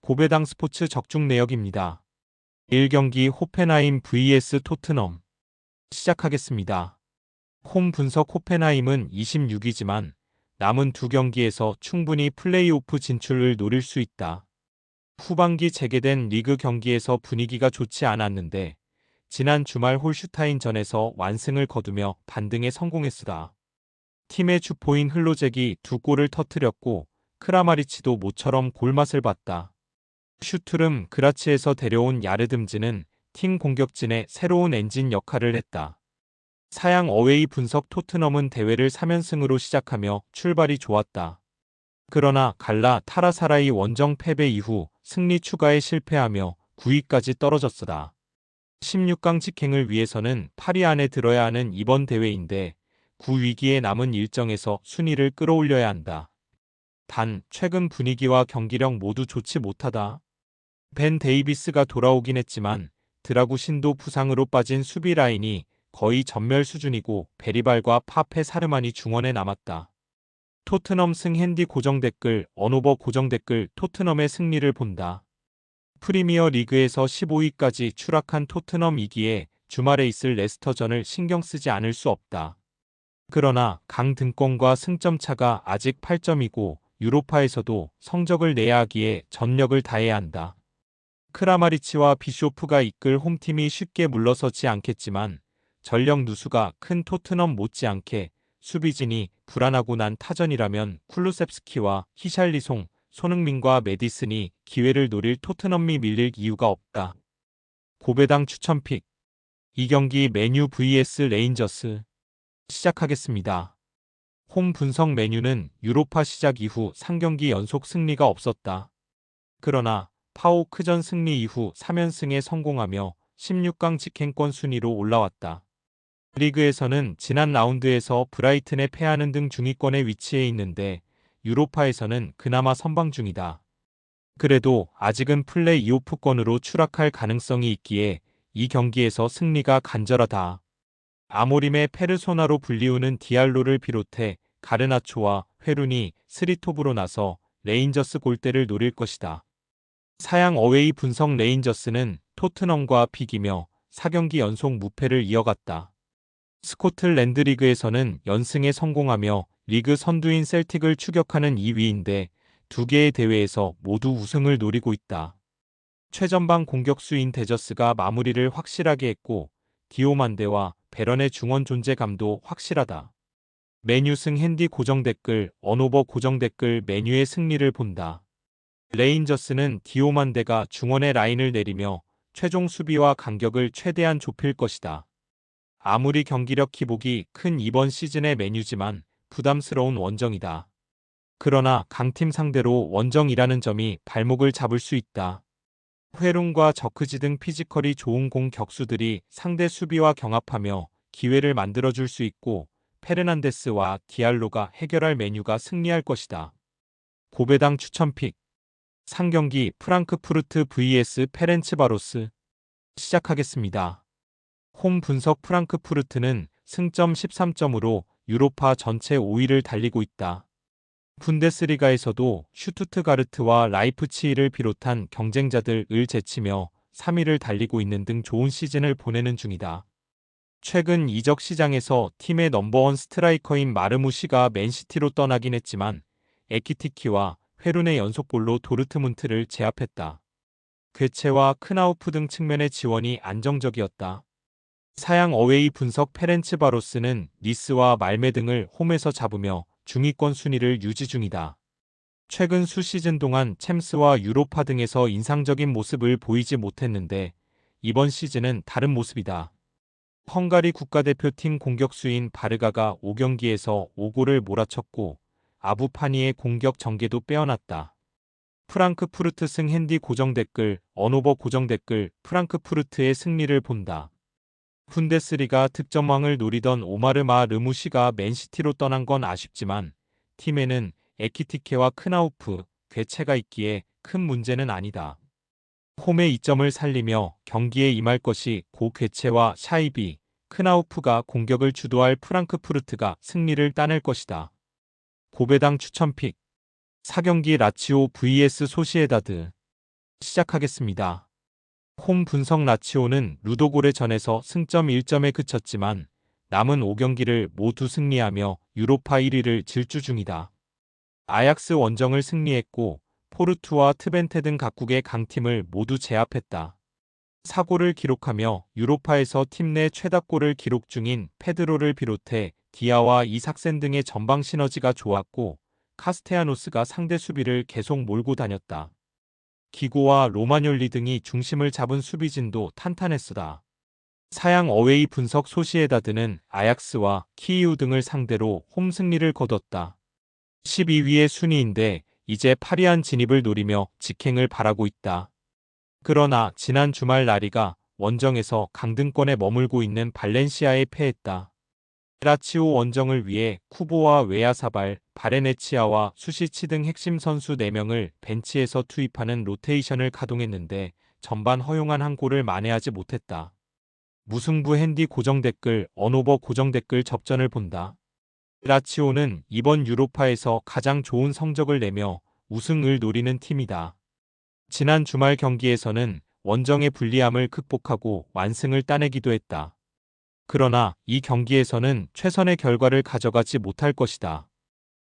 고배당 스포츠 적중 내역입니다. 1경기 호펜하임 vs 토트넘 시작하겠습니다. 홈 분석 호펜하임은 26위지만 남은 두 경기에서 충분히 플레이오프 진출을 노릴 수 있다. 후반기 재개된 리그 경기에서 분위기가 좋지 않았는데 지난 주말 홀슈타인전에서 완승을 거두며 반등에 성공했으다. 팀의 주포인 흘로잭이 두 골을 터뜨렸고 크라마리치도 모처럼 골맛을 봤다. 슈투름 그라치에서 데려온 야르듬즈는 팀 공격진의 새로운 엔진 역할을 했다. 사양 어웨이 분석 토트넘은 대회를 3연승으로 시작하며 출발이 좋았다. 그러나 갈라 타라사라이 원정 패배 이후 승리 추가에 실패하며 9위까지 떨어졌으다. 16강 직행을 위해서는 8위 안에 들어야 하는 이번 대회인데 9위기에 남은 일정에서 순위를 끌어올려야 한다. 단 최근 분위기와 경기력 모두 좋지 못하다. 벤 데이비스가 돌아오긴 했지만 드라구 신도 부상으로 빠진 수비 라인이 거의 전멸 수준이고 베리발과 파페 사르만이 중원에 남았다. 토트넘 승 핸디 고정 댓글 언오버 고정 댓글 토트넘의 승리를 본다. 프리미어 리그에서 15위까지 추락한 토트넘이기에 주말에 있을 레스터전을 신경 쓰지 않을 수 없다. 그러나 강등권과 승점 차가 아직 8점이고 유로파에서도 성적을 내야 하기에 전력을 다해야 한다. 크라마리치와 비쇼프가 이끌 홈팀이 쉽게 물러서지 않겠지만 전력 누수가 큰 토트넘 못지않게 수비진이 불안하고 난 타전이라면 쿨루셉스키와 히샬리송, 손흥민과 메디슨이 기회를 노릴 토트넘이 밀릴 이유가 없다. 고배당 추천픽 2경기 메뉴 vs 레인저스 시작하겠습니다. 홈 분석 메뉴는 유로파 시작 이후 3경기 연속 승리가 없었다. 그러나 파오크전 승리 이후 3연승에 성공하며 16강 직행권 순위로 올라왔다. 리그에서는 지난 라운드에서 브라이튼에 패하는 등 중위권에 위치해 있는데 유로파에서는 그나마 선방 중이다. 그래도 아직은 플레이오프권으로 추락할 가능성이 있기에 이 경기에서 승리가 간절하다. 아모림의 페르소나로 불리우는 디알로를 비롯해 가르나초와 회룬이 스리톱으로 나서 레인저스 골대를 노릴 것이다. 사양 어웨이 분석 레인저스는 토트넘과 비기며 4경기 연속 무패를 이어갔다. 스코틀랜드 리그에서는 연승에 성공하며 리그 선두인 셀틱을 추격하는 2위인데 두 개의 대회에서 모두 우승을 노리고 있다. 최전방 공격수인 데저스가 마무리를 확실하게 했고 디오만데와 베런의 중원 존재감도 확실하다. 메뉴승 핸디 고정 댓글 언오버 고정 댓글 메뉴의 승리를 본다. 레인저스는 디오만데가 중원의 라인을 내리며 최종 수비와 간격을 최대한 좁힐 것이다. 아무리 경기력 기복이 큰 이번 시즌의 메뉴지만 부담스러운 원정이다. 그러나 강팀 상대로 원정이라는 점이 발목을 잡을 수 있다. 회룬과 저크지 등 피지컬이 좋은 공격수들이 상대 수비와 경합하며 기회를 만들어줄 수 있고 페르난데스와 디알로가 해결할 메뉴가 승리할 것이다. 고배당 추천픽 3경기 프랑크푸르트 vs 페렌츠바로스 시작하겠습니다. 홈 분석 프랑크푸르트는 승점 13점으로 유로파 전체 5위를 달리고 있다. 분데스리가에서도 슈투트가르트와 라이프치히를 비롯한 경쟁자들을 제치며 3위를 달리고 있는 등 좋은 시즌을 보내는 중이다. 최근 이적 시장에서 팀의 넘버원 스트라이커인 마르무시가 맨시티로 떠나긴 했지만 에키티키와 회룬의 연속골로 도르트문트를 제압했다. 괴체와 크나우프 등 측면의 지원이 안정적이었다. 사양 어웨이 분석 페렌츠바로스는 니스와 말메 등을 홈에서 잡으며 중위권 순위를 유지 중이다. 최근 수시즌 동안 챔스와 유로파 등에서 인상적인 모습을 보이지 못했는데 이번 시즌은 다른 모습이다. 헝가리 국가대표팀 공격수인 바르가가 5경기에서 5골을 몰아쳤고 아부파니의 공격 전개도 빼어났다. 프랑크푸르트 승 핸디 고정 댓글 언오버 고정 댓글 프랑크푸르트의 승리를 본다. 분데스리가 득점왕을 노리던 오마르마 르무시가 맨시티로 떠난 건 아쉽지만 팀에는 에키티케와 크나우프, 괴체가 있기에 큰 문제는 아니다. 홈의 이점을 살리며 경기에 임할 것이 고 괴체와 샤이비, 크나우프가 공격을 주도할 프랑크푸르트가 승리를 따낼 것이다. 고배당 추천픽 4경기 라치오 vs 소시에다드 시작하겠습니다. 홈 분석 라치오는 루도고레전에서 승점 1점에 그쳤지만 남은 5경기를 모두 승리하며 유로파 1위를 질주 중이다. 아약스 원정을 승리했고 포르투와 트벤테 등 각국의 강팀을 모두 제압했다. 사고를 기록하며 유로파에서 팀 내 최다골을 기록 중인 페드로를 비롯해 디아와 이삭센 등의 전방 시너지가 좋았고 카스테야노스가 상대 수비를 계속 몰고 다녔다. 기고와 로마뇰리 등이 중심을 잡은 수비진도 탄탄했으다. 사양 어웨이 분석 소시에다드는 아약스와 키이우 등을 상대로 홈 승리를 거뒀다. 12위의 순위인데 이제 8위안 진입을 노리며 직행을 바라고 있다. 그러나 지난 주말 라리가 원정에서 강등권에 머물고 있는 발렌시아에 패했다. 라치오 원정을 위해 쿠보와 웨야사발, 바레네치아와 수시치 등 핵심 선수 4명을 벤치에서 투입하는 로테이션을 가동했는데 전반 허용한 한 골을 만회하지 못했다. 무승부 핸디 고정 댓글 언오버 고정 댓글 접전을 본다. 라치오는 이번 유로파에서 가장 좋은 성적을 내며 우승을 노리는 팀이다. 지난 주말 경기에서는 원정의 불리함을 극복하고 완승을 따내기도 했다. 그러나 이 경기에서는 최선의 결과를 가져가지 못할 것이다.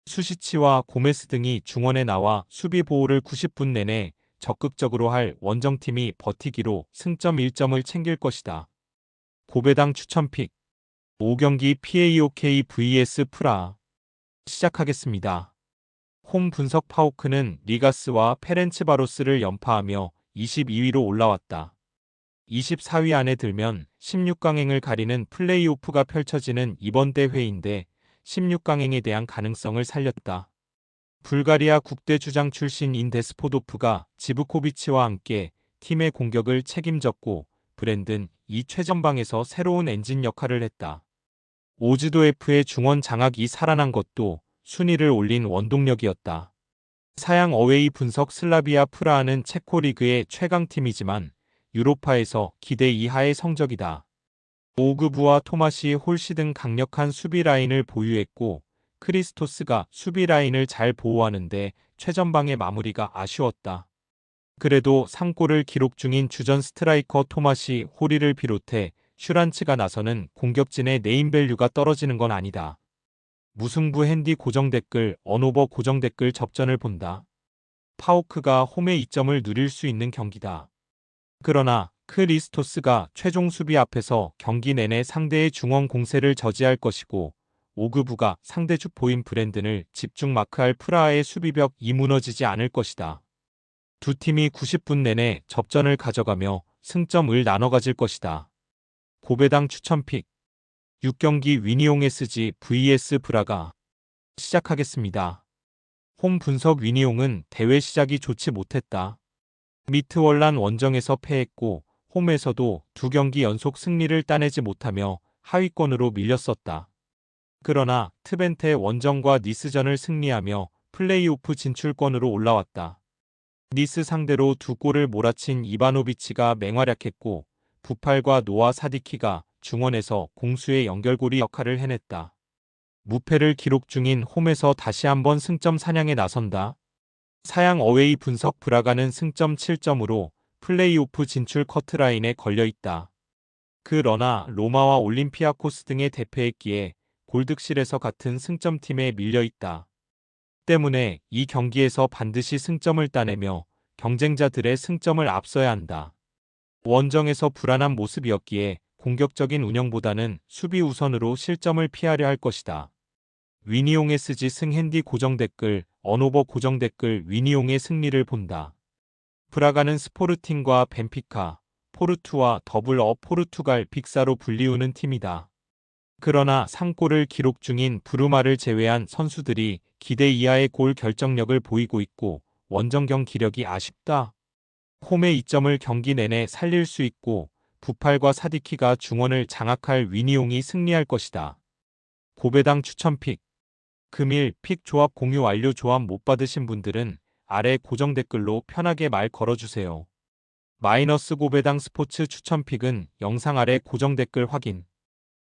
수시치와 고메스 등이 중원에 나와 수비 보호를 90분 내내 적극적으로 할 원정팀이 버티기로 승점 1점을 챙길 것이다. 고배당 추천픽 5경기 PAOK vs 프라 시작하겠습니다. 홈 분석 파오크는 리가스와 페렌츠바로스를 연파하며 22위로 올라왔다. 24위 안에 들면 16강행을 가리는 플레이오프가 펼쳐지는 이번 대회인데 16강행에 대한 가능성을 살렸다. 불가리아 국대 주장 출신인 데스포도프가 지브코비치와 함께 팀의 공격을 책임졌고 브랜든 이 최전방에서 새로운 엔진 역할을 했다. 오즈도 F의 중원 장악이 살아난 것도 순위를 올린 원동력이었다. 사양 어웨이 분석 슬라비아 프라하는 체코 리그의 최강팀이지만 유로파에서 기대 이하의 성적이다. 오그부와 토마시 홀시 등 강력한 수비 라인을 보유했고 크리스토스가 수비 라인을 잘 보호하는데 최전방의 마무리가 아쉬웠다. 그래도 3골을 기록 중인 주전 스트라이커 토마시 호리를 비롯해 슈란츠가 나서는 공격진의 네임밸류가 떨어지는 건 아니다. 무승부 핸디 고정 댓글 언오버 고정 댓글 접전을 본다. 파오크가 홈의 이점을 누릴 수 있는 경기다. 그러나 크리스토스가 최종 수비 앞에서 경기 내내 상대의 중원 공세를 저지할 것이고 오그부가 상대 주포인 브랜든을 집중 마크할 프라하의 수비벽이 무너지지 않을 것이다. 두 팀이 90분 내내 접전을 가져가며 승점을 나눠 가질 것이다. 고배당 추천픽 6경기 위니옹 SG vs 브라가 시작하겠습니다. 홈 분석 위니옹은 대회 시작이 좋지 못했다. 미트월란 원정에서 패했고 홈에서도 2경기 연속 승리를 따내지 못하며 하위권으로 밀렸었다. 그러나 트벤테 원정과 니스전을 승리하며 플레이오프 진출권으로 올라왔다. 니스 상대로 2골을 몰아친 이바노비치가 맹활약했고 부팔과 노아 사디키가 중원에서 공수의 연결고리 역할을 해냈다. 무패를 기록 중인 홈에서 다시 한번 승점 사냥에 나선다. 사양 어웨이 분석 브라가는 승점 7점으로 플레이오프 진출 커트라인에 걸려있다. 그러나 로마와 올림피아코스 등의 대패했기에 골득실에서 같은 승점팀에 밀려있다. 때문에 이 경기에서 반드시 승점을 따내며 경쟁자들의 승점을 앞서야 한다. 원정에서 불안한 모습이었기에 공격적인 운영보다는 수비 우선으로 실점을 피하려 할 것이다. 위니옹 SG 승핸디 고정 댓글 언오버 고정 댓글 위니옹의 승리를 본다. 브라가는 스포르팅과 벤피카, 포르투와 더블 포르투갈 빅사로 불리우는 팀이다. 그러나 3골을 기록 중인 브루마를 제외한 선수들이 기대 이하의 골 결정력을 보이고 있고 원정경 기력이 아쉽다. 홈의 이점을 경기 내내 살릴 수 있고 부팔과 사디키가 중원을 장악할 위니옹이 승리할 것이다. 고배당 추천픽 금일 픽 조합 공유 완료. 조합 못 받으신 분들은 아래 고정 댓글로 편하게 말 걸어주세요. 마이너스 고배당 스포츠 추천픽은 영상 아래 고정 댓글 확인.